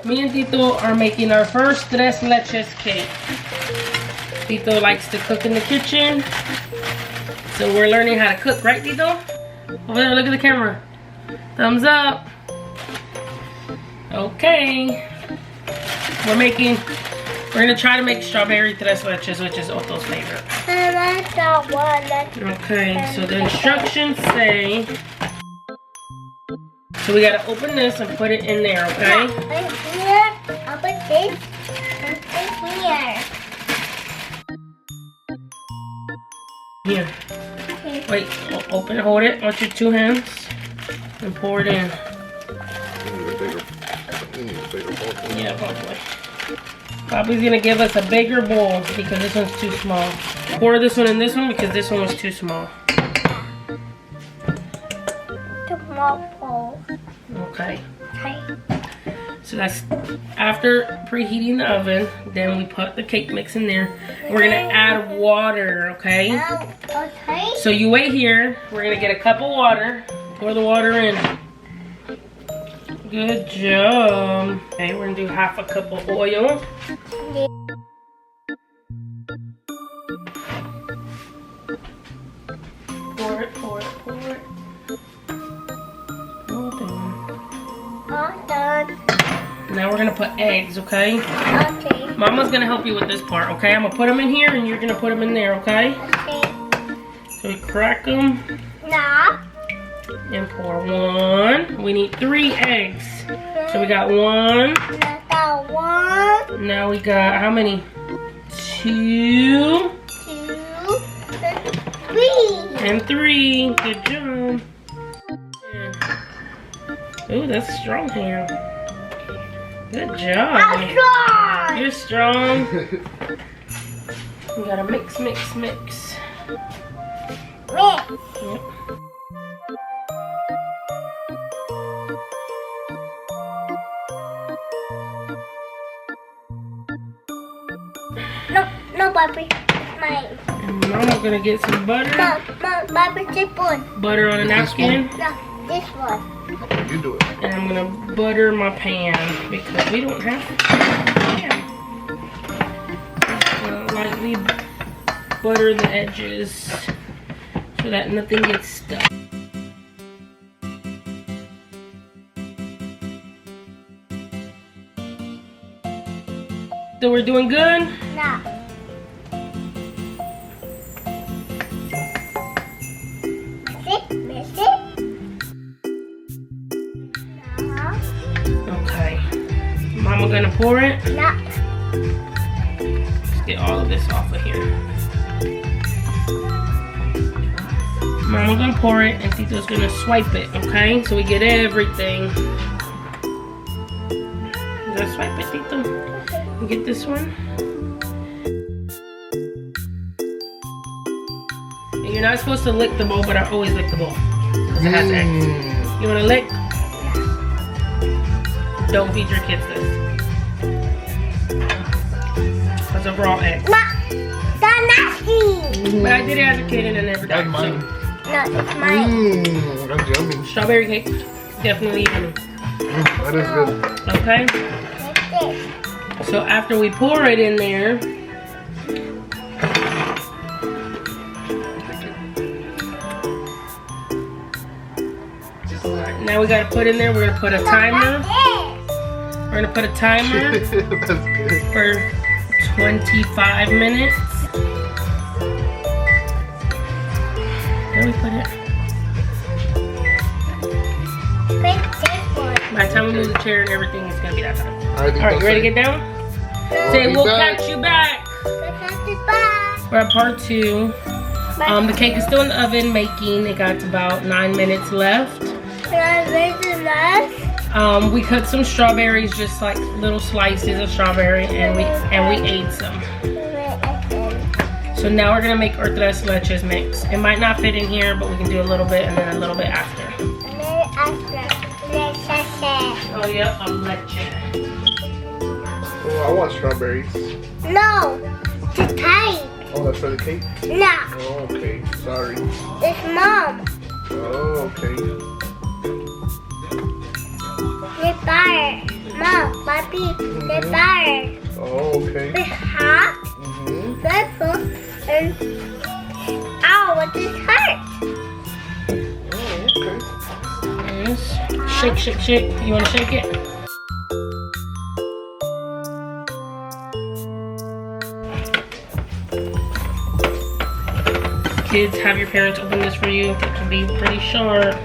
Me and Tito are making our first tres leches cake. Tito likes to cook in the kitchen. So we're learning how to cook, right, Tito? Over there, look at the camera. Thumbs up. Okay. We're gonna try to make strawberry tres leches, which is Otto's favorite. Okay, so the instructions say, so we gotta open this and put it in there, okay? Open this and put here. Here. Wait, open it, hold it with your two hands and pour it in. Yeah, probably. Bobby's gonna give us a bigger bowl because this one's too small. Pour this one in this one because this one was too small. Too small bowl. Okay. Okay. So that's after preheating the oven. Then we put the cake mix in there. We're gonna add water, okay? Okay. So you wait here. We're gonna get a cup of water. Pour the water in. Good job. Okay, we're gonna do half a cup of oil. Pour it, pour it, pour it. All done. All done. Now we're gonna put eggs, okay? Okay. Mama's gonna help you with this part, okay? I'm gonna put them in here and you're gonna put them in there, okay? Okay. So we crack them. Now. And pour one. We need 3 eggs. So we got 1. Got 1. Now we got how many? 2. 2. 3. And 3. Good job. Ooh, that's strong here. Good job. I'm strong. You're strong. We gotta mix, mix, mix. Mix. Yep. No, Bobby. Mine. And Mama's gonna get some butter. No, Bobby, this one. Butter on a napkin. No, this one. You do it. And I'm gonna butter my pan because we don't have pan. Lightly butter the edges so that nothing gets stuck. So we're doing good? No. Miss it. No. Okay. Mama gonna pour it. No. Let's get all of this off of here. Mama gonna pour it and Tito's gonna swipe it, okay? So we get everything. You gotta swipe it, Tito. You get this one. And you're not supposed to lick the bowl, but I always lick the bowl. Because it has eggs. You wanna lick? Don't feed your kids this. Because of raw eggs. They're nasty. But I did it as a kid and I never That's died. mine. No, it's mine. That's yummy. Strawberry cake. Definitely yummy. That is good. Okay? Like this. So after we pour it in there, alright, now we gotta put in there, we're gonna put a timer. We're gonna put a timer That's good. for 25 minutes. Where do we put it? Big this one. By the time we move the chair and everything, it's gonna be that time. Alright, Alright, you ready to get down? Say, be we'll back. catch you back. Bye. We're at part 2. The cake is still in the oven making. It got about 9 minutes left. We cut some strawberries, just like little slices of strawberry, and we ate some. So now we're gonna make our tres leches mix. It might not fit in here, but we can do a little bit and then a little bit after. Oh yeah, a leche. Oh, I want strawberries. No, it's tight. Oh, that's for the cake? No, Oh, okay. Sorry. it's mom. Oh, okay. It's butter. Mom, Papi, the fire. Oh, okay. It's hot, purple, and ow, what is hurt? Oh, okay. Yes. Shake, shake, shake. You want to shake it? Kids, have your parents open this for you. It can be pretty sharp.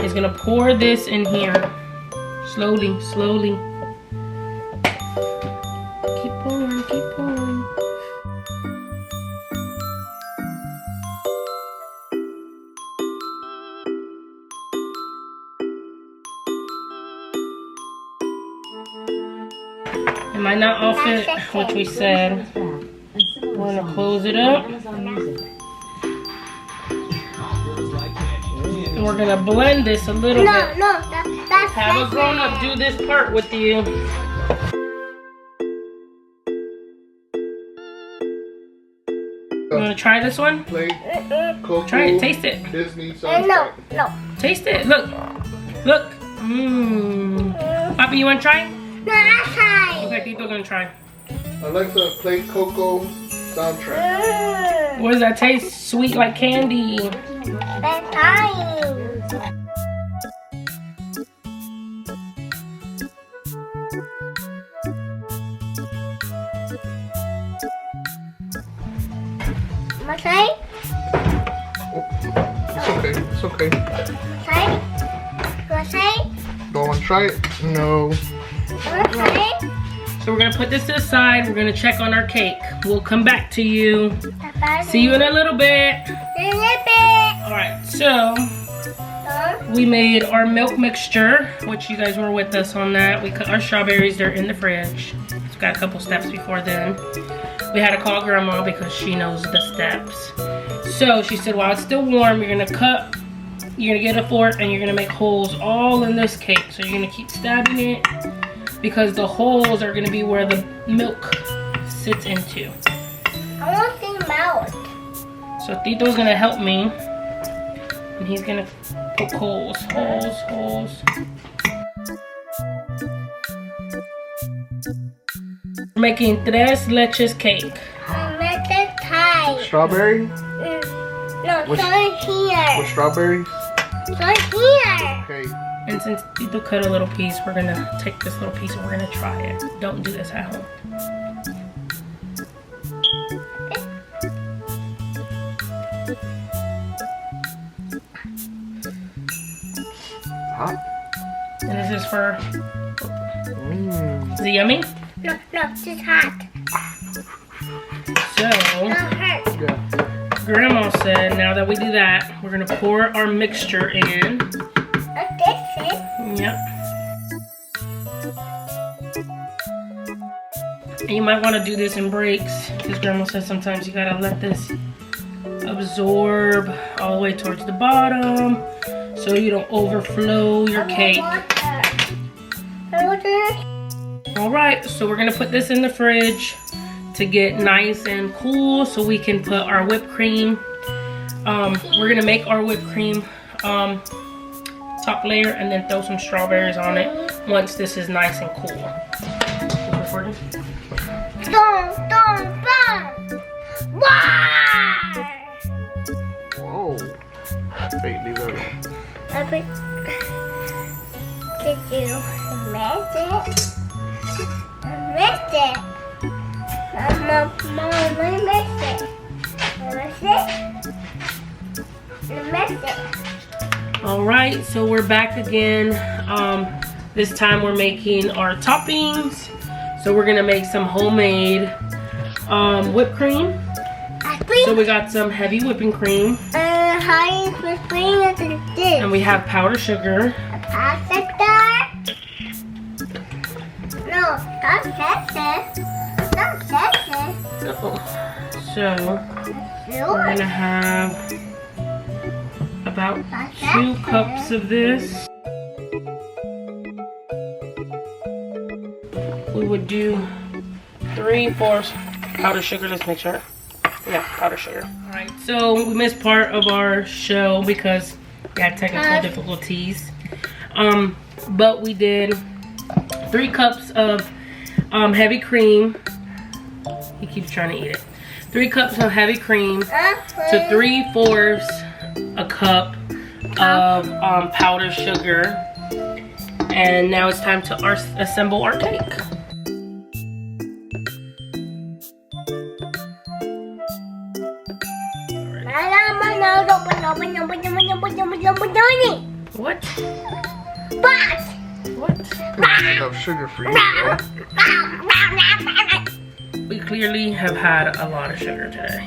He's gonna pour this in here. Slowly, slowly. Keep pouring, keep pouring. It might not all fit, which we said. We're gonna close it up. And we're gonna blend this a little bit. No, that's Have a grown up do this part with you. You wanna try this one? Plate, Coco, Try it, taste it. Disney No, soundtrack. no. Taste it, look. Look. Mmm. Papi, you wanna try? No, that's high. Okay, Tito's gonna try. Alexa, play Coco soundtrack. What does that taste? Sweet like candy. That's high. Okay? It's okay. It's okay. Okay? Okay? Don't want to try it? No. Okay? So we're gonna put this to the side. We're gonna check on our cake. We'll come back to you. See you in a little bit. Alright, so we made our milk mixture, which you guys were with us on that. We cut our strawberries, they're in the fridge. It's got a couple steps before then. We had to call grandma because she knows the steps. So she said while it's still warm, you're gonna get a fork and you're gonna make holes all in this cake. So you're gonna keep stabbing it because the holes are gonna be where the milk sits into. I want to melt. So Tito's gonna help me and he's gonna poke holes. We're making tres leches cake. Make it tight. Strawberry? No, With- so here. With strawberries? So here. Okay. And since Tito cut a little piece, we're gonna take this little piece and we're gonna try it. Don't do this at home. Hot? And this is for, Mmm. is it yummy? No, it's hot. So, Don't hurt. Yeah. Grandma said now that we do that, we're gonna pour our mixture in. This is. Yep. And you might want to do this in breaks because Grandma said sometimes you gotta let this absorb all the way towards the bottom so you don't overflow your cake. Alright, so we're gonna put this in the fridge to get nice and cool so we can put our whipped cream. We're gonna make our whipped cream top layer and then throw some strawberries on it once this is nice and cool. Recording? Don't. Why? Whoa. Wait, leave that alone. Did you mess it? Mess it. Mom, I messed it. Mess it. Alright, so we're back again. This time we're making our toppings. So we're gonna make some homemade whipped cream. I think So we got some heavy whipping cream. high whipping cream is this. And we have powdered sugar. No, that's So we're gonna have about 2 cups of this. We would do 3/4 powdered sugar. Let's make sure. Yeah, powdered sugar. Alright, so we missed part of our show because we had technical difficulties. But we did 3 cups of heavy cream. He keeps trying to eat it. 3 cups of heavy cream to 3/4 a cup of powdered sugar. And now it's time to assemble our cake. What? What? Not enough sugar for you, bro. We clearly have had a lot of sugar today.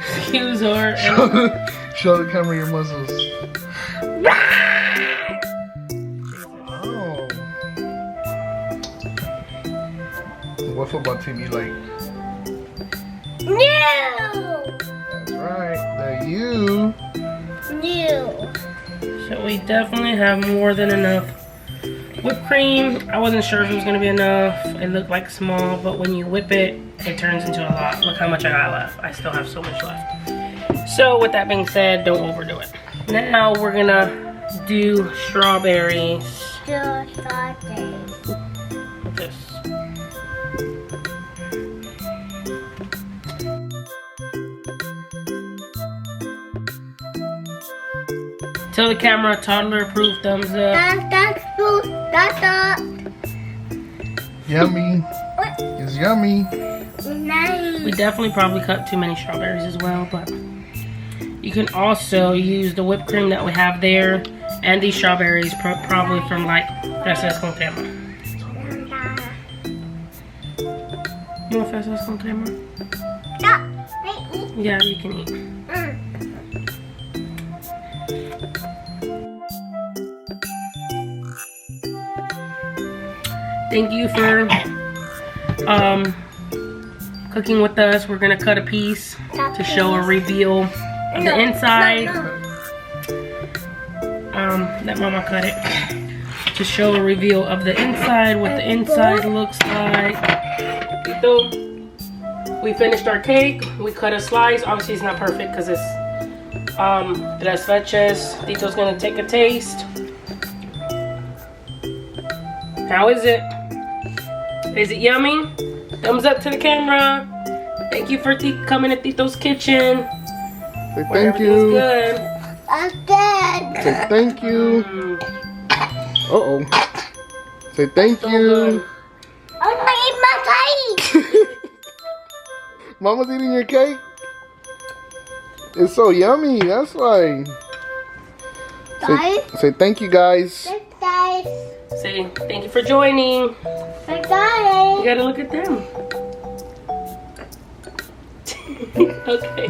Excuse her. Show the camera your muscles. Oh. What football team you like? That's right. The U. So we definitely have more than enough whipped cream. I wasn't sure if it was going to be enough. It looked like small, but when you whip it, it turns into a lot. Look how much I got left. I still have so much left. So with that being said, don't overdo it. Now we're going to do strawberries. With this. Tell the camera, toddler approved, thumbs up. Yummy. It's yummy. We definitely probably cut too many strawberries as well, but you can also use the whipped cream that we have there and these strawberries probably from like Fresas con Crema. You want Fresas con Crema? Yeah, you can eat. Thank you for cooking with us. We're gonna cut a piece to show a reveal of the inside. Let Mama cut it to show a reveal of the inside, what the inside looks like. So we finished our cake. We cut a slice. Obviously, it's not perfect because it's tres leches. Tito's gonna take a taste. How is it? Is it yummy? Thumbs up to the camera. Thank you for coming to Tito's Kitchen. Say thank you. Good. Say thank you. Uh-oh. Say thank you. Mama's eating your cake? It's so yummy. That's why. Say thank you, guys. Say thank you for joining. You gotta look at them. Okay.